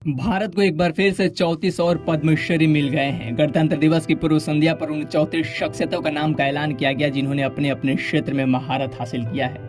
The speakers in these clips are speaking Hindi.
भारत को एक बार फिर से 34 और पद्मश्री मिल गए हैं। गणतंत्र दिवस की पूर्व संध्या पर उन 34 शख्सियतों का नाम का ऐलान किया गया जिन्होंने अपने अपने क्षेत्र में महारत हासिल किया है।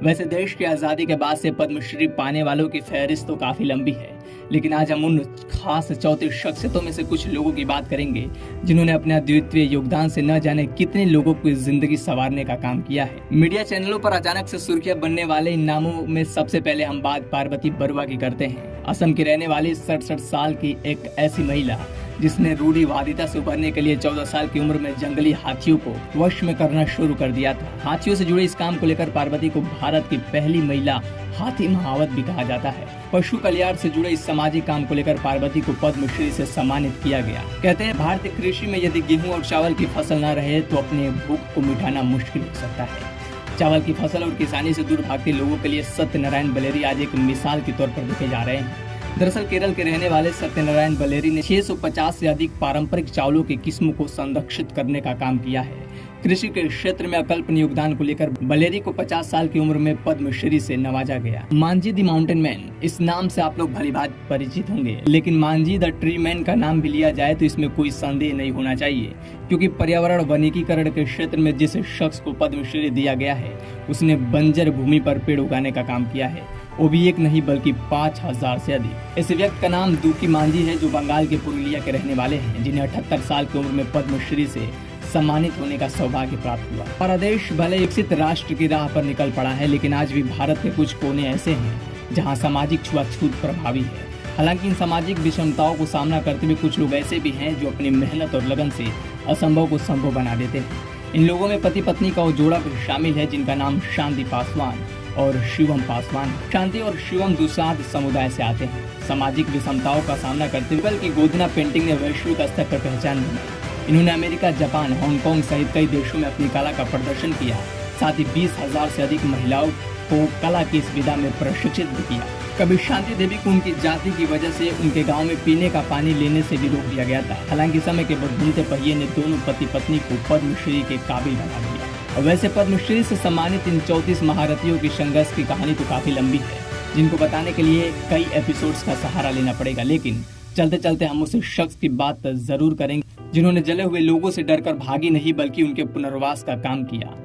वैसे देश की आजादी के बाद से पद्मश्री पाने वालों की फहरिस्त तो काफी लंबी है, लेकिन आज हम उन खास 34 शख्सियतों में से कुछ लोगों की बात करेंगे जिन्होंने अपने अद्वितीय योगदान से न जाने कितने लोगों की जिंदगी संवारने का काम किया है। मीडिया चैनलों पर अचानक से सुर्खियां बनने वाले इन नामों में सबसे पहले हम बात पार्वती बरुआ की करते हैं। असम की रहने वाली 67 साल की एक ऐसी महिला जिसने रूढ़िवादिता से उभरने के लिए 14 साल की उम्र में जंगली हाथियों को वश में करना शुरू कर दिया था। हाथियों से जुड़े इस काम को लेकर पार्वती को भारत की पहली महिला हाथी महावत भी कहा जाता है। पशु कल्याण से जुड़े इस सामाजिक काम को लेकर पार्वती को पद्मश्री से सम्मानित किया गया। कहते हैं भारतीय कृषि में यदि गेहूं और चावल की फसल न रहे तो अपने भूख को मिटाना मुश्किल हो सकता है। चावल की फसल और किसानी से दूर भागते लोगों के लिए सत्यनारायण बलेरी आज एक मिसाल के तौर पर देखे जा रहे हैं। दरअसल केरल के रहने वाले सत्यनारायण बलेरी ने 650 से अधिक पारंपरिक चावलों की किस्मों को संरक्षित करने का काम किया है। कृषि के क्षेत्र में अकल्पनीय योगदान को लेकर बलेरी को 50 साल की उम्र में पद्मश्री से नवाजा गया। मांझी द माउंटेन मैन, इस नाम से आप लोग भलीभांति परिचित होंगे, लेकिन मांझी द ट्री मैन का नाम भी लिया जाए तो इसमें कोई संदेह नहीं होना चाहिए, क्योंकि पर्यावरण वनीकीकरण के क्षेत्र में जिस शख्स को पद्मश्री दिया गया है उसने बंजर भूमि पर पेड़ उगाने का काम किया है, वो भी एक नहीं बल्कि 5000 से अधिक। इस व्यक्ति का नाम दुकी मांझी है, जो बंगाल के पुरुलिया के रहने वाले हैं, जिन्हें 78 साल की उम्र में पद्मश्री से सम्मानित होने का सौभाग्य प्राप्त हुआ। हमारा देश भले विकसित राष्ट्र की राह पर निकल पड़ा है, लेकिन आज भी भारत के कुछ कोने ऐसे हैं जहां सामाजिक छुआछूत प्रभावी है। हालांकि इन सामाजिक विषमताओं को सामना करते हुए कुछ लोग ऐसे भी हैं जो अपनी मेहनत और लगन से असंभव को संभव बना देते हैं। इन लोगों में पति पत्नी का वो जोड़ा भी शामिल है जिनका नाम शांति पासवान और शिवम पासवान। शांति और शिवम दुसाध समुदाय से आते हैं। सामाजिक विषमताओं का सामना करते हुए की गोदना पेंटिंग ने वैश्विक स्तर पर पहचान बनाई। इन्होंने अमेरिका, जापान, हांगकांग सहित कई देशों में अपनी कला का प्रदर्शन किया। साथ ही 20,000 से अधिक महिलाओं को कला की इस विधा में प्रशिक्षित भी किया। कभी शांति देवी को उनकी जाति की वजह से उनके गांव में पीने का पानी लेने से भी रोक दिया गया था। हालांकि समय के बदलते पहिए ने दोनों पति पत्नी को पद्मश्री के काबिल बना दिया। और वैसे पद्मश्री से सम्मानित इन 34 महारथियों की संघर्ष की कहानी तो काफी लंबी है, जिनको बताने के लिए कई एपिसोड्स का सहारा लेना पड़ेगा। लेकिन चलते चलते हम उस शख्स की बात जरूर करेंगे जिन्होंने जले हुए लोगों से डरकर भागी नहीं बल्कि उनके पुनर्वास का काम किया।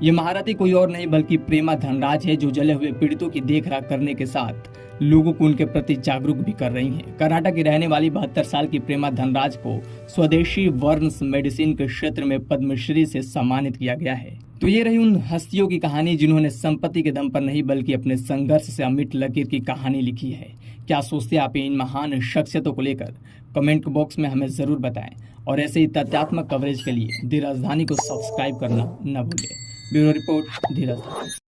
ये महारथी कोई और नहीं बल्कि प्रेमा धनराज है, जो जले हुए पीड़ितों की देखरेख करने के साथ लोगों को उनके प्रति जागरूक भी कर रही हैं। कर्नाटक की रहने वाली 72 साल की प्रेमा धनराज को स्वदेशी वर्न्स मेडिसिन के क्षेत्र में पद्मश्री से सम्मानित किया गया है। तो ये रही उन हस्तियों की कहानी जिन्होंने संपत्ति के दम पर नहीं बल्कि अपने संघर्ष से अमिट लकीर की कहानी लिखी है। क्या सोचते हैं आप इन महान शख्सियतों को लेकर? कमेंट बॉक्स में हमें जरूर बताएं और ऐसे ही तथ्यात्मक कवरेज के लिए दी राजधानी को सब्सक्राइब करना न भूलें। ब्यूरो रिपोर्ट, दी राजधानी।